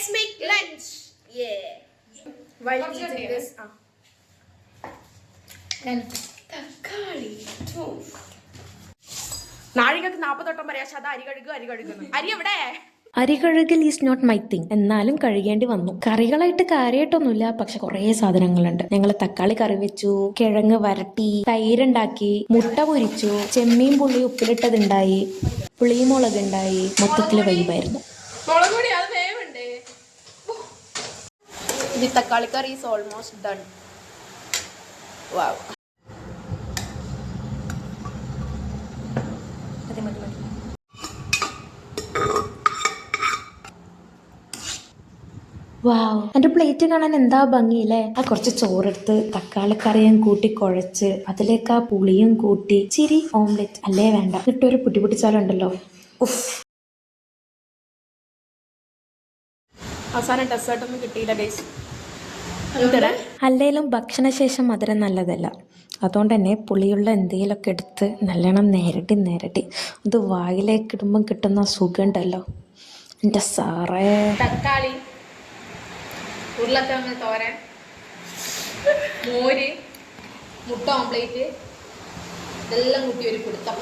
let's make lunch. Yeah. While eating this, തക്കാളി നാഴികക്ക് 40 വരെ ശത അരി കഴുകുന്നു. അരി എവിടെ? അരി കഴുകൽ ഈസ് നോട്ട് മൈ തിങ്. എന്നാലും കഴുകേണ്ടി വന്നു. കറികളായിട്ട് കാര്യമായിട്ടൊന്നുമില്ല, പക്ഷെ കുറേ സാധനങ്ങളുണ്ട്. ഞങ്ങൾ തക്കാളി കറി വെച്ചു, കിഴങ്ങ് വരട്ടി, തൈരുണ്ടാക്കി, മുട്ട പൊരിച്ചു, ചെമ്മീൻ പുളി ഉപ്പിലിട്ടതുണ്ടായി, പുളിമുളക് ഉണ്ടായി. മൊത്തത്തിൽ വൈബായിരുന്നു. The തക്കാളി കറി is almost done. Wow. വാവ്, എൻ്റെ പ്ലേറ്റ് കാണാൻ എന്താ ഭംഗിയില്ലേ. ആ കുറച്ച് ചോറെടുത്ത് തക്കാളിക്കറിയും കൂട്ടി കുഴച്ച് അതിലേക്ക് ആ പുളിയും കൂട്ടി ചിരി ഓംലെറ്റ് അല്ലേ വേണ്ട, എന്നിട്ടൊരു പൊട്ടിച്ചാലുണ്ടല്ലോ. ഉഫ്. അവസാനം ഡെസേർട്ട് ഒന്നും കിട്ടിയില്ല ഗൈസ്. അല്ലേലും ഭക്ഷണശേഷം മധുരം നല്ലതല്ല. അതുകൊണ്ട് തന്നെ പുളിയുള്ള എന്തെങ്കിലുമൊക്കെ എടുത്ത് നല്ലോണം നേരട്ടി അത് വായിലേക്ക് ഇടുമ്പം കിട്ടുന്ന സുഖം ഉണ്ടല്ലോ എൻ്റെ സാറേ. തക്കാളി, ഉരുളക്കിഴങ്ങ് തോരൻ, മോര്, മുട്ട ഓംപ്ലേറ്റ് ഇതെല്ലാം കൂട്ടി ഒരു പിടുത്തം.